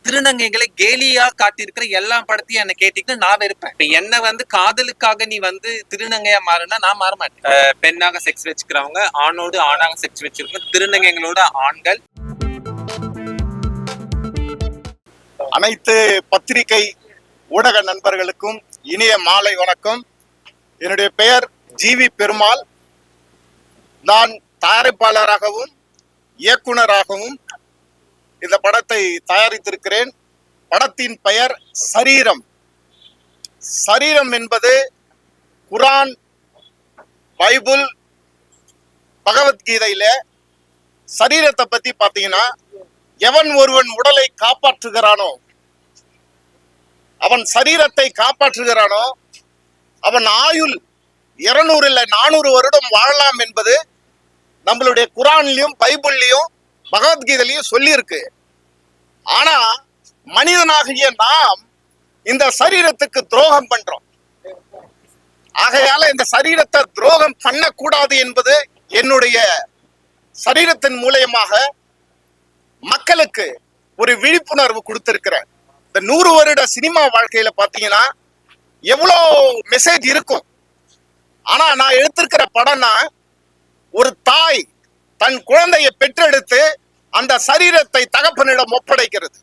திருநங்கைகளை கேலியா காட்டியிருக்கிற எல்லா படத்தையும் என்ன கேட்டீங்கன்னா நான் வெறுப்பேன். என்ன காதலுக்காக நீ திருநங்கையா மாறுனா நான் மாற மாட்டேன். பெண்ணாக செக்ஸ் வச்சுக்கிறவங்க, ஆணோடு ஆணாக செக்ஸ் வச்சிருக்கோம், திருநங்கைகளோட ஆண்கள். அனைத்து பத்திரிகை ஊடக நண்பர்களுக்கும் இனிய மாலை வணக்கம். என்னுடைய பெயர் ஜிவி பெருமாள். நான் தயாரிப்பாளராகவும் இயக்குனராகவும் இந்த படத்தை தயாரித்திருக்கிறேன். படத்தின் பெயர் சரீரம். சரீரம் என்பது குரான், பைபிள், பகவத்கீதையில சரீரத்தை பத்தி பார்த்தீங்கன்னா, எவன் ஒருவன் உடலை காப்பாற்றுகிறானோ, அவன் சரீரத்தை காப்பாற்றுகிறானோ அவன் ஆயுள் 200 இல்லை 400 வருடம் வாழலாம் என்பது நம்மளுடைய குரான்லயும் பைபிள்லயும் பகவத்கீதையிலையும் சொல்லி இருக்கு. ஆனா மனிதனாகிய நாம் இந்த சரீரத்துக்கு துரோகம் பண்றோம். ஆகையால இந்த சரீரத்தை துரோகம் பண்ணக்கூடாது என்பது என்னுடைய சரீரத்தின் மூலயமாக மக்களுக்கு ஒரு விழிப்புணர்வு கொடுத்திருக்கிறேன். இந்த 100 வருட சினிமா வாழ்க்கையில பாத்தீங்கன்னா எவ்வளோ மெசேஜ் இருக்கும். ஆனா நான் எடுத்திருக்கிற படம்னா, ஒரு தாய் தன் குழந்தையை பெற்றெடுத்து அந்த சரீரத்தை தகப்பனிடம் ஒப்படைக்கிறது.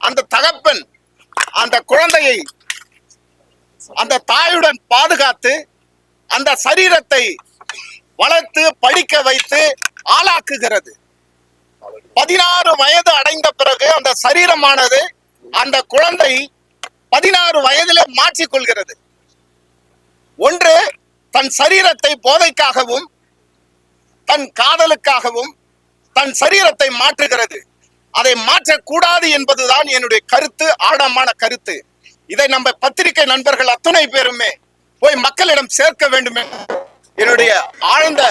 அந்த தகப்பன் அந்த குழந்தையை அந்த தாயுடன் பாதுகாத்து அந்த சரீரத்தை வளர்த்து படிக்க வைத்து ஆளாக்குகிறது. 16 வயது அடைந்த பிறகு அந்த சரீரமானது அந்த குழந்தை 16 வயதிலே மாற்றிக்கொள்கிறது. ஒன்று, தன் சரீரத்தை போதைக்காகவும் தன் காதலுக்காகவும் தன் சரீரத்தை மாற்றுகிறது. அதை மாற்றக்கூடாது என்பதுதான் என்னுடைய கருத்து, ஆழமான கருத்து. இதை நம்ம பத்திரிகை நண்பர்கள் அத்துணை பேருமே போய் மக்களிடம் சேர்க்க வேண்டும். என்னுடைய ஆழ்ந்த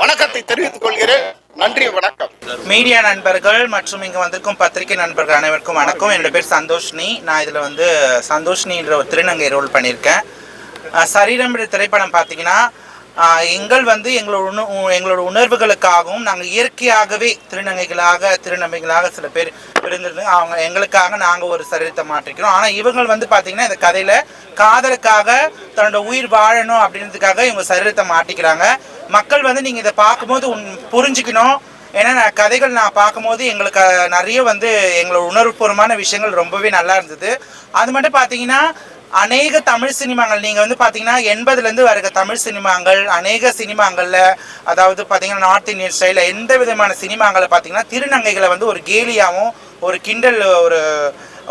வணக்கத்தை தெரிவித்துக் கொள்கிறேன். நன்றி, வணக்கம். மீடியா நண்பர்கள் மற்றும் இங்கே வந்திருக்கும் பத்திரிகை நண்பர்கள் அனைவருக்கும் வணக்கம். என்னோட பேர் சந்தோஷ்னி. நான் இதில் சந்தோஷ்னின்ற ஒரு திருநங்கை ரோல் பண்ணியிருக்கேன். சரீரம் திரைப்படம் பார்த்தீங்கன்னா, எங்களோட உணர்வுகளுக்காகவும் நாங்கள் இயற்கையாகவே திருநங்கைகளாக சில பேர் இருந்திருந்து அவங்க எங்களுக்காக நாங்கள் ஒரு சரீரத்தை மாற்றிக்கிறோம். ஆனால் இவங்க பார்த்தீங்கன்னா இந்த கதையில் காதலுக்காக தன்னோட உயிர் வாழணும் அப்படின்றதுக்காக இவங்க சரீரத்தை மாற்றிக்கிறாங்க. மக்கள் நீங்கள் இதை பார்க்கும்போது புரிஞ்சுக்கணும். ஏன்னா கதைகள் நான் பார்க்கும்போது எங்களுக்கு நிறைய எங்களோட உணர்வுபூர்வமான விஷயங்கள் ரொம்பவே நல்லா இருந்தது. அது மட்டும் பார்த்தீங்கன்னா, அநேக தமிழ் சினிமாங்கள் நீங்கள் பார்த்தீங்கன்னா 80லேருந்து வருகிற தமிழ் சினிமாங்கள், அநேக சினிமாங்களில், அதாவது பார்த்தீங்கன்னா நார்த் இந்தியன் ஸ்டைலில் எந்த விதமான சினிமாங்களை பார்த்தீங்கன்னா திருநங்கைகளை ஒரு கேலியாகவும் ஒரு கிண்டல்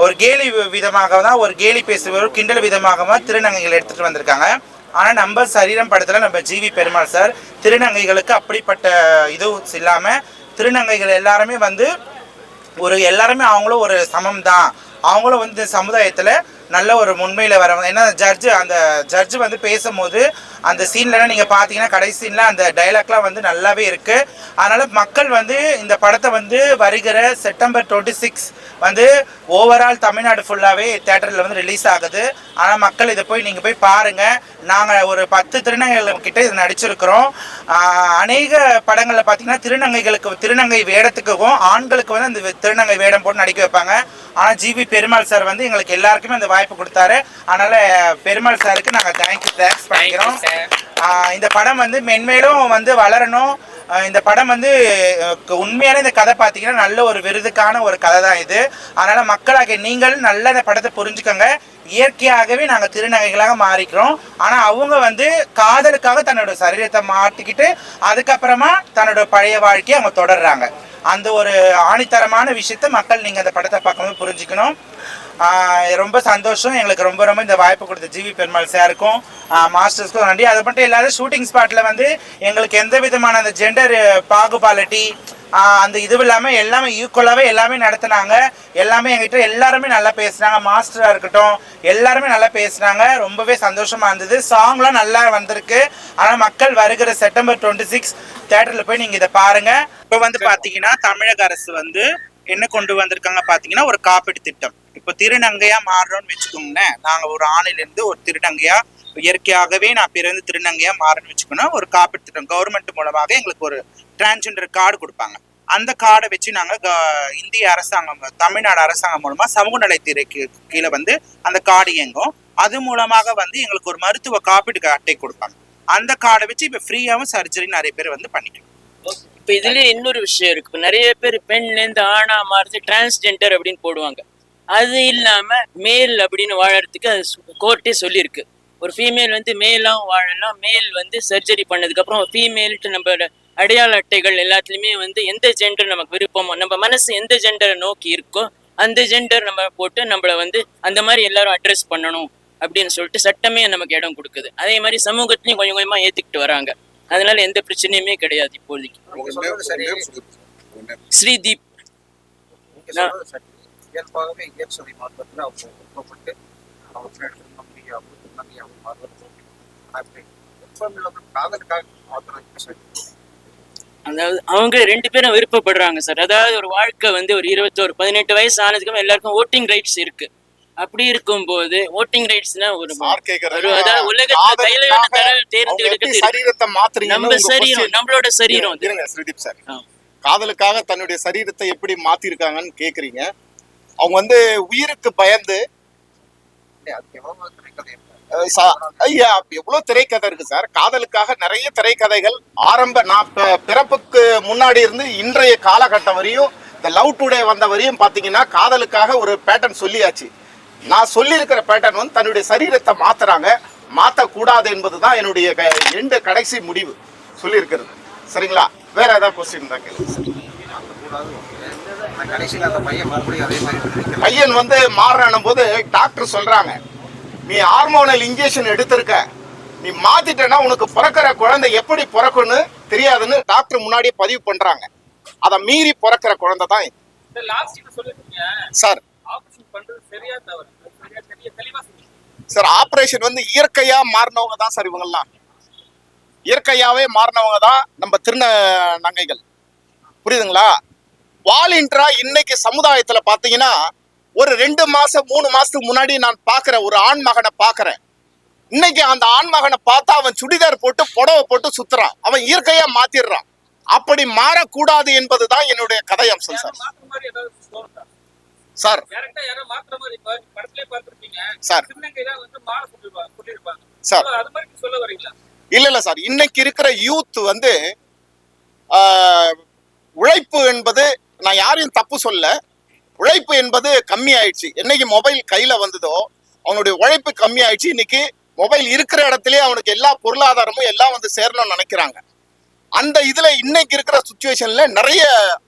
ஒரு கேலி விதமாக தான் ஒரு கேலி பேசுகிற கிண்டல் விதமாக திருநங்கைகள் எடுத்துகிட்டு வந்திருக்காங்க. ஆனால் நம்ம சரீரம் படத்தில் நம்ம ஜிவி பெருமாள் சார் திருநங்கைகளுக்கு அப்படிப்பட்ட இதுவும் இல்லாமல் திருநங்கைகள் எல்லாருமே எல்லாருமே அவங்களும் ஒரு சமம் தான். அவங்களும் இந்த சமுதாயத்தில் நல்ல ஒரு முன்மையில் வரவங்க. ஏன்னா அந்த ஜட்ஜு பேசும்போது அந்த சீன்லாம் நீங்கள் பார்த்தீங்கன்னா கடைசி சீனில் அந்த டைலாக்லாம் நல்லாவே இருக்குது. அதனால் மக்கள் இந்த படத்தை வருகிற செப்டம்பர் 26 ஓவரால் தமிழ்நாடு ஃபுல்லாகவே தேட்டரில் ரிலீஸ் ஆகுது. ஆனால் மக்கள் இதை நீங்கள் போய் பாருங்கள். நாங்கள் ஒரு 10 திருநங்கைகள் கிட்ட இது நடிச்சிருக்கிறோம். அநேக படங்களில் பார்த்தீங்கன்னா திருநங்கை வேடத்துக்கும் ஆண்களுக்கு அந்த திருநங்கை வேடம் போட்டு நடிக்க வைப்பாங்க. ஆனால் ஜிவி பெருமாள் சார் எங்களுக்கு எல்லாருக்குமே அந்த வாய்ப்பு கொடுத்தாரு. அதனால் பெருமாள் சாருக்கு நாங்கள் தேங்க்ஸ் பண்ணிக்கிறோம். இந்த படம் மென்மேலும் வளரணும். இந்த படம் உண்மையான இந்த கதை பார்த்தீங்கன்னா நல்ல ஒரு விருதுக்கான ஒரு கதை தான் இது. அதனால் மக்களாக நீங்கள் நல்ல இந்த படத்தை புரிஞ்சுக்கோங்க. இயற்கையாகவே நாங்கள் திருநங்கைகளாக மாறிக்கிறோம். ஆனால் அவங்க காதலுக்காக தன்னோட சரீரத்தை மாற்றிக்கிட்டு அதுக்கப்புறமா தன்னோட பழைய வாழ்க்கையை அவங்க தொடர்றாங்க. அந்த ஒரு ஆணித்தரமான விஷயத்தை மக்கள் நீங்கள் அந்த படத்தை பார்க்கும்போது புரிஞ்சுக்கணும். ரொம்ப சந்தோஷம். எங்களுக்கு ரொம்ப இந்த வாய்ப்பு கொடுத்த ஜிவி பெருமாள் சாருக்கும் மாஸ்டர்ஸ்க்கும் நன்றி. அது மட்டும் இல்லாத ஷூட்டிங் ஸ்பாட்டில் எங்களுக்கு எந்த விதமான அந்த ஜெண்டர் பாகுபாலிட்டி அந்த இது இல்லாமல் எல்லாமே ஈக்குவலாகவே எல்லாமே நடத்தினாங்க. எல்லாமே எங்கிட்ட எல்லாருமே நல்லா பேசுனாங்க. மாஸ்டராக இருக்கட்டும் எல்லாருமே நல்லா பேசுனாங்க. ரொம்பவே சந்தோஷமாக இருந்தது. சாங்லாம் நல்லா வந்திருக்கு. ஆனால் மக்கள் வருகிற செப்டம்பர் 26 தேட்டரில் போய் நீங்கள் இதை பாருங்கள். இப்போ பார்த்தீங்கன்னா தமிழக அரசு என்ன கொண்டு வந்திருக்காங்க பார்த்தீங்கன்னா, ஒரு காப்பீடு திட்டம். இப்போ திருநங்கையாக மாறுறோம்னு வச்சுக்கோங்களேன். நாங்கள் ஒரு ஆணிலிருந்து ஒரு திருநங்கையாக இயற்கையாகவே நான் பிறந்து திருநங்கையாக மாறணும்னு வச்சுக்கணும். ஒரு காப்பீடு திட்டம் கவர்மெண்ட் மூலமாக எங்களுக்கு ஒரு டிரான்ஸ்ஜெண்டர் கார்டு கொடுப்பாங்க. அந்த கார்டை வச்சு நாங்கள் இந்திய அரசாங்கம் தமிழ்நாடு அரசாங்கம் மூலமாக சமூக நலத்துறைக்கு கீழே வந்து அந்த கார்டு இயங்கும். அது மூலமாக வந்து எங்களுக்கு ஒரு மருத்துவ காப்பீடு அட்டை கொடுப்பாங்க. அந்த கார்டை வச்சு இப்போ ஃப்ரீயாகவும் சர்ஜரி நிறைய பேர் வந்து பண்ணிக்கலாம். இப்போ இதுலயே இன்னொரு விஷயம் இருக்கு. இப்போ நிறைய பேர் பெண்லேருந்து ஆணா மாறுது டிரான்ஸ்ஜெண்டர் அப்படின்னு போடுவாங்க. அது இல்லாம மேல் அப்படின்னு வாழறதுக்கு அது கோர்ட்டே சொல்லியிருக்கு. ஒரு ஃபீமேல் வந்து மேலாகவும் வாழலாம், மேல் வந்து சர்ஜரி பண்ணதுக்கு அப்புறம் ஃபீமேல்ட்டு நம்ம அடையாள அட்டைகள் எல்லாத்துலேயுமே வந்து எந்த ஜெண்டர் நமக்கு விருப்பமோ, நம்ம மனசு எந்த ஜெண்டரை நோக்கி இருக்கோ அந்த ஜெண்டர் நம்ம போட்டு நம்மளை வந்து அந்த மாதிரி எல்லாரும் அட்ரஸ் பண்ணணும் அப்படின்னு சொல்லிட்டு சட்டமே நமக்கு இடம் கொடுக்குது. அதே மாதிரி சமூகத்திலையும் கொஞ்சம் கொஞ்சமா ஏத்துக்கிட்டு வராங்க. அதனால எந்த பிரச்சனையுமே கிடையாது இப்போதைக்கு. ஸ்ரீதீப் இயல்பாகவே இயற்கை மாற்றத்தில் அவங்க ஒப்பப்பட்டு அவங்க காதலுக்காக மாத்திரம். அதாவது அவங்க 2 பேரும் விருப்பப்படுறாங்க சார். அதாவது ஒரு வாழ்க்கை வந்து ஒரு 18 வயசு ஆனதுக்கு எல்லாருக்கும் ஓட்டிங் ரைட்ஸ் இருக்கு. அப்படி இருக்கும்போது ஓட்டிங் ரைட்ஸ்னா ஒரு அதாவது உலகத்துல தைரியமான தேர்ந்தெடுக்கிறது சரீரத்தை மாத்துறீங்க. நம்ம சரீரம், நம்மளோட சரீரம். ஸ்ரீதீப் சார், காதலுக்காக தன்னுடைய சரீரத்தை எப்படி மாத்திருக்காங்கன்னு கேக்குறீங்க. அவங்க வந்து உயிருக்கு பயந்து ஐயா எவ்வளவு திரைக்கதை இருக்கு சார். காதலுக்காக நிறைய திரைக்கதைகள் ஆரம்ப நான் பிறப்புக்கு முன்னாடி இருந்து இன்றைய காலகட்டம் வரையும் இந்த லவ் டுடே வந்த வரையும் பாத்தீங்கன்னா காதலுக்காக ஒரு பேட்டர்ன் சொல்லியாச்சு. நான் சொல்லியிருக்கிற பேட்டர்ன் வந்து தன்னுடைய சரீரத்தை மாத்துறாங்க. மாத்தக்கூடாது என்பதுதான் என்னுடைய கடைசி முடிவு சொல்லியிருக்கிறது. சரிங்களா? வேற ஏதாவது கொஸ்டின் தான் கேளுங்க சார். பையன் வந்து மாறுறான போது டாக்டர் சொல்றாங்க, நீ ஹார்மோனல் இன்ஜெக்ஷன் எடுத்திருக்க, நீ மாத்திட்டனா உனக்கு பிறக்கிற குழந்தை எப்படி பிறக்குன்னு தெரியாதுன்னு டாக்டர் முன்னாடியே பதிவு பண்றாங்க. அதை மீறி பிறக்கிற குழந்தை தான் சார். சார் ஆபரேஷன் வந்து இயற்கையா மாறினவங்க தான் சார். இவங்கெல்லாம் இயற்கையாவே மாறினவங்க தான் நம்ம திருநங்கைகள். புரியுதுங்களா? வாலண்டியரா இன்னைக்கு சமுதாயத்துல பாத்தீங்கன்னா ஒரு 2 மாசம் 3 மாசத்துக்கு முன்னாடி நான் பாக்குறேன், ஒரு ஆண் மகனை பாக்குறேன். இன்னைக்கு அந்த ஆண் மகனை பார்த்தா அவன் சுடிதார் போட்டு புடவை போட்டு சுத்துறான். அவன் இயற்கையா மாத்திடுறான். அப்படி மாறக்கூடாது என்பதுதான் என்னுடைய கதை அம்சம் சார். சார் சார் சார் இல்ல சார், இன்னைக்கு இருக்கிற யூத் வந்து உழைப்பு என்பது, நான் யாரையும் தப்பு சொல்ல, உழைப்பு என்பது கம்மி ஆயிடுச்சு. என்னைக்கு மொபைல் கையில வந்ததோ அவனுடைய உழைப்பு கம்மி ஆயிடுச்சு. இன்னைக்கு மொபைல் இருக்கிற இடத்துலயே அவனுக்கு எல்லா பொருளாதாரமும் எல்லாம் வந்து சேரணும்னு நினைக்கிறாங்க. அந்த இதுல இன்னைக்கு இருக்கிற சுச்சுவேஷன்ல நிறைய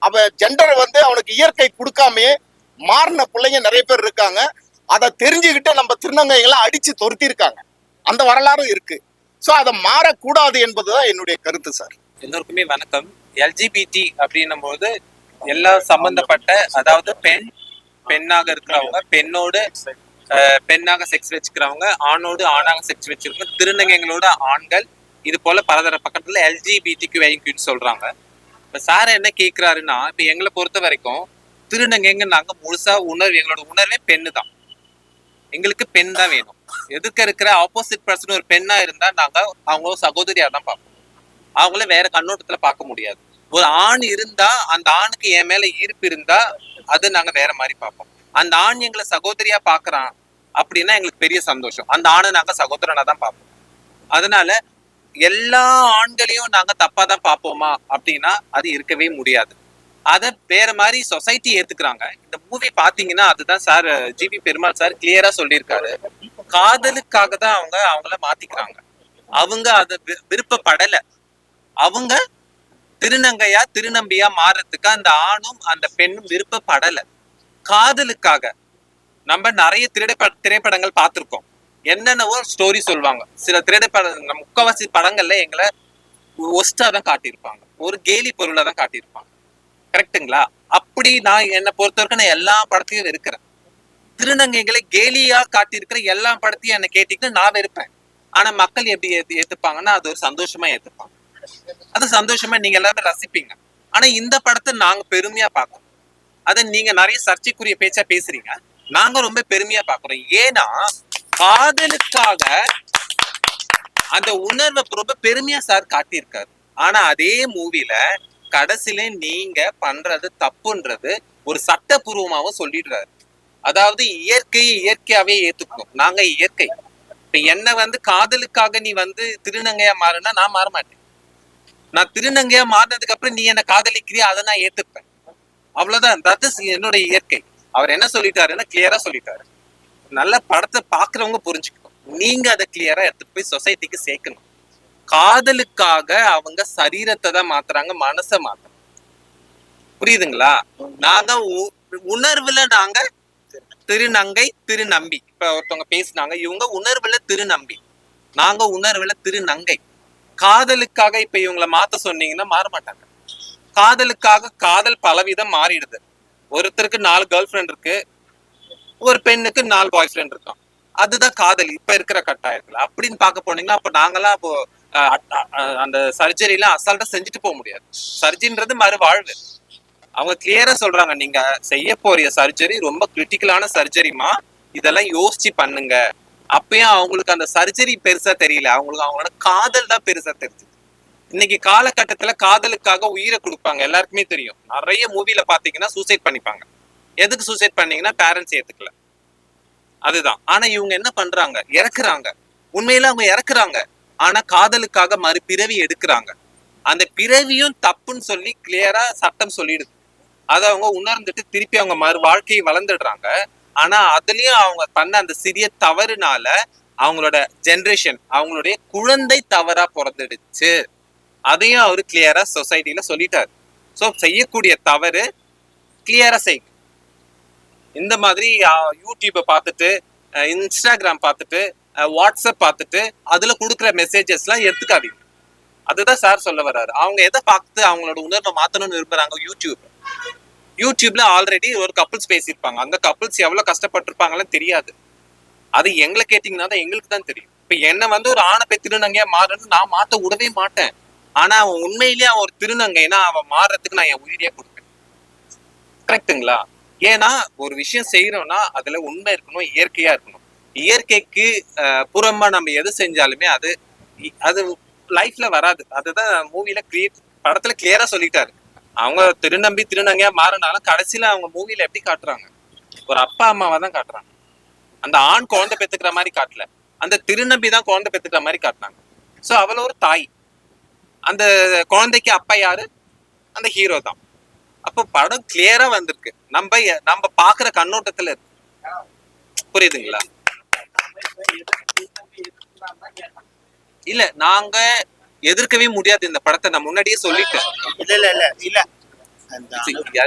ஜெண்டர் வந்து அவனுக்கு இயற்கை கொடுக்காமையே மாறின பிள்ளைங்க நிறைய பேர் இருக்காங்க. அதை தெரிஞ்சுக்கிட்டு நம்ம திருநங்கைகளாம் அடிச்சு துரத்தி இருக்காங்க. அந்த வரலாறும் இருக்கு. ஸோ அதை மாறக்கூடாது என்பதுதான் என்னுடைய கருத்து சார். எல்லோருக்குமே வணக்கம். எல்ஜிபிடி அப்படின்னும் போது எல்லா சம்பந்தப்பட்ட, அதாவது பெண்ணாக இருக்கிறவங்க, பெண்ணோடு பெண்ணாக செக்ஸ் வச்சுக்கிறவங்க, ஆணோடு ஆணாக செக்ஸ் வச்சிருக்கவங்க, திருநங்கைகளோட ஆண்கள், இது போல பலதர பக்கத்துல எல்ஜிபிடிக்யூன்னு சொல்றாங்க. இப்ப சார் என்ன கேட்கிறாருன்னா, இப்ப எங்களை பொறுத்த வரைக்கும் திருநங்கைங்க நாங்க முழுசா எங்களோட உணர்வே பெண்ணு தான். எங்களுக்கு பெண் தான் வேணும். எதுக்கு இருக்கிற ஆப்போசிட் பர்சன் ஒரு பெண்ணா இருந்தா நாங்க அவங்க சகோதரியா தான் பார்ப்போம். அவங்கள வேற கண்ணோட்டத்துல பார்க்க முடியாது. ஒரு ஆண் இருந்தா அந்த ஆணுக்கு என் மேல ஈர்ப்பு இருந்தா அது நாங்க வேற மாதிரி பார்ப்போம். அந்த ஆண் எங்களை சகோதரியா பாக்குறான் அப்படின்னா எங்களுக்கு பெரிய சந்தோஷம். அந்த ஆணை நாங்க சகோதரனா தான் பார்ப்போம். அதனால எல்லா ஆண்களையும் நாங்க தப்பா தான் பார்ப்போமா அப்படின்னா அது இருக்கவே முடியாது. அதை வேற மாதிரி சொசைட்டி ஏத்துக்கிறாங்க. இந்த மூவி பாத்தீங்கன்னா அதுதான் சார் ஜிவி பெருமாள் சார் கிளியரா சொல்லியிருக்காரு. காதலுக்காக தான் அவங்கள மாத்திக்கிறாங்க. அவங்க அதை விருப்பப்படல. அவங்க திருநங்கையா திருநம்பியா மாறதுக்கு அந்த ஆணும் அந்த பெண்ணும் விருப்பப்படல. காதலுக்காக நம்ம நிறைய திரைப்படங்கள் பார்த்திருக்கோம். என்னென்னவோ ஸ்டோரி சொல்லுவாங்க. சில திரைப்படங்கள், முக்கவாசி படங்கள்ல எங்களை ஒஸ்டா தான் காட்டியிருப்பாங்க, ஒரு கேலி பொருளை தான் காட்டியிருப்பாங்க. கரெக்டுங்களா? அப்படி நான் என்னை பொறுத்த வரைக்கும் நான் எல்லா படத்தையும் இருக்கிறேன். திருநங்கைகளை கேலியா காட்டியிருக்கிற எல்லா படத்தையும் என்ன கேட்டீங்கன்னா நான் வெறுப்பேன். ஆனா மக்கள் எப்படி ஏத்துப்பாங்கன்னா அது ஒரு சந்தோஷமா ஏத்துப்பாங்க. அது சந்தோஷமா நீங்க எல்லாமே ரசிப்பீங்க. ஆனா இந்த படத்தை நாங்க பெருமையா பார்க்கறோம். அதை நீங்க நிறைய சர்ச்சைக்குரிய பேச்சா பேசுறீங்க, நாங்க ரொம்ப பெருமையா பாக்குறோம். ஏன்னா காதலுக்காக அந்த உணர்வை ரொம்ப பெருமையா சார் காட்டியிருக்காரு. ஆனா அதே மூவில கடைசியில நீங்க பண்றது தப்புன்றது ஒரு சட்டபூர்வமாவும் சொல்லிடுறாரு. அதாவது இயற்கையாவே ஏத்துக்கணும். நாங்க இயற்கை. இப்ப என்ன வந்து காதலுக்காக நீ வந்து திருநங்கையா மாறுனா நான் மாற மாட்டேன். நான் திருநங்கையா மாறினதுக்கு அப்புறம் நீ என்ன காதலிக்கிறியா, அதை நான் ஏத்துப்பேன். அவ்வளவுதான். தட் இஸ் என்னோட இயற்கை. அவர் என்ன சொல்லிட்டாருன்னா கிளியரா சொல்லிட்டாரு. நல்ல படத்தை பாக்குறவங்க புரிஞ்சுக்கணும். நீங்க அதை கிளியரா எடுத்துட்டு போய் சொசைட்டிக்கு சேர்க்கணும். காதலுக்காக அவங்க சரீரத்தை தான் மாத்துறாங்க, மனசை மாத்துறாங்க. புரியுதுங்களா? நாங்க உணர்வுல நாங்க திருநங்கை திருநம்பி. இப்ப ஒருத்தவங்க பேசினாங்க, இவங்க உணர்வுல திருநம்பி, நாங்க உணர்வுல திருநங்கை. காதலுக்காக இப்ப இவங்களை மாத்த சொன்னீங்கன்னா மாற மாட்டாங்க. காதலுக்காக காதல் பலவிதம் மாறிடுது. ஒருத்தருக்கு 4 கேர்ள் ஃப்ரெண்ட் இருக்கு, ஒரு பெண்ணுக்கு 4 பாய் ஃப்ரெண்ட் இருக்கான். அதுதான் காதல் இப்ப இருக்கிற கட்டாயத்துல. அப்படின்னு பார்க்க போனீங்கன்னா அப்ப நாங்கெல்லாம் இப்போ அந்த சர்ஜரி எல்லாம் அசால்ட்டா செஞ்சுட்டு போக முடியாது. சர்ஜரின்றது மறுவாழ்வு. அவங்க கிளியரா சொல்றாங்க, நீங்க செய்ய போறிய சர்ஜரி ரொம்ப கிரிட்டிக்கலான சர்ஜரிமா, இதெல்லாம் யோசிச்சு பண்ணுங்க. அப்பயும் அவங்களுக்கு அந்த சர்ஜரி பெருசா தெரியல, அவங்களுக்கு அவங்களோட காதல் தான் பெருசா தெரிஞ்சு. இன்னைக்கு காலகட்டத்துல காதலுக்காக உயிரை கொடுப்பாங்க, எல்லாருக்குமே தெரியும். நிறைய மூவில பாத்தீங்கன்னா சூசைட் பண்ணிப்பாங்க. எதுக்கு சூசைட் பண்ணீங்கன்னா பேரண்ட்ஸ் ஏத்துக்கல, அதுதான். ஆனா இவங்க என்ன பண்றாங்க, இறக்குறாங்க. உண்மையில அவங்க இறக்குறாங்க, ஆனா காதலுக்காக மறுபிறவி எடுக்கிறாங்க. அந்த பிறவியும் தப்புன்னு சொல்லி கிளியரா சட்டம் சொல்லிடுது. அதை அவங்க உணர்ந்துட்டு திருப்பி அவங்க மறு வாழ்க்கையை வளர்ந்துடுறாங்க. ஆனா அதுலயும் அவங்க பண்ண அந்த சிறிய தவறுனால அவங்களோட ஜென்ரேஷன், அவங்களுடைய குழந்தை தவறா பிறந்துடுச்சு. அதையும் அவரு கிளியரா சொசைட்டில சொல்லிட்டாரு. சோ செய்யக்கூடிய தவறு கிளியரா செய்யும். இந்த மாதிரி யூடியூப்பை பார்த்துட்டு, இன்ஸ்டாகிராம் பார்த்துட்டு, வாட்ஸ்அப் பார்த்துட்டு அதுல கொடுக்குற மெசேஜஸ் எல்லாம் எடுத்துக்காதீங்க. அதுதான் சார் சொல்ல வர்றாரு. அவங்க எதை பார்த்து அவங்களோட உணர்வை மாத்தணும்னு விரும்புறாங்க? யூடியூப்ல ஆல்ரெடி ஒரு கப்புள்ஸ் பேசியிருப்பாங்க. அந்த கப்புள்ஸ் எவ்வளவு கஷ்டப்பட்டிருப்பாங்கன்னு தெரியாது. அது எங்களை கேட்டீங்கன்னா தான் எங்களுக்கு தான் தெரியும். இப்ப என்ன வந்து ஒரு ஆணை போய் திருநங்கையா மாறணும்னு நான் மாத்த விடவே மாட்டேன். ஆனா அவன் உண்மையிலேயே அவன் ஒரு திருநங்கைனா அவன் மாறுறதுக்கு நான் என் உயிரியே கொடுப்பேன். கரெக்டுங்களா? ஏன்னா ஒரு விஷயம் செய்யறோம்னா அதுல உண்மை இருக்கணும், இயற்கையா இருக்கணும். இயற்கைக்கு புறமா நம்ம எது செஞ்சாலுமே அது லைஃப்ல வராது. அதுதான் மூவில படத்துல கிளியரா சொல்லிட்டாரு. அவங்க திருநங்கையா மாறினாலும் கடைசியில அவங்க மூவில எப்படி காட்டுறாங்க, ஒரு அப்பா அம்மாவை தான் காட்டுறாங்க. அந்த ஆண் குழந்தை பெத்துக்கிற மாதிரி காட்டல, அந்த திருநம்பி தான் குழந்தை பெத்துக்கிற மாதிரி காட்டினாங்க. சோ அவள ஒரு தாய், அந்த குழந்தைக்கு அப்பா யாரு? அந்த ஹீரோ தான். அப்போ படம் கிளியரா வந்திருக்கு, நம்ம பாக்குற கண்ணோட்டத்துல இருக்கு. புரியுதுங்களா? இல்ல நாங்க எதிர்க்கவே முடியாது இந்த படத்தை. நான் முன்னாடியே சொல்லிட்டேன். இல்ல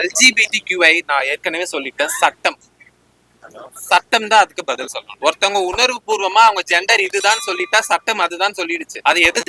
LGBTQI நான் ஏற்கனவே சொல்லிட்டேன். சட்டம் தான் அதுக்கு பதில் சொல்லணும். ஒருத்தவங்க உணர்வு பூர்வமா அவங்க ஜெண்டர் இதுதான் சொல்லிட்டா சட்டம் அதுதான் சொல்லிடுச்சு. அது எது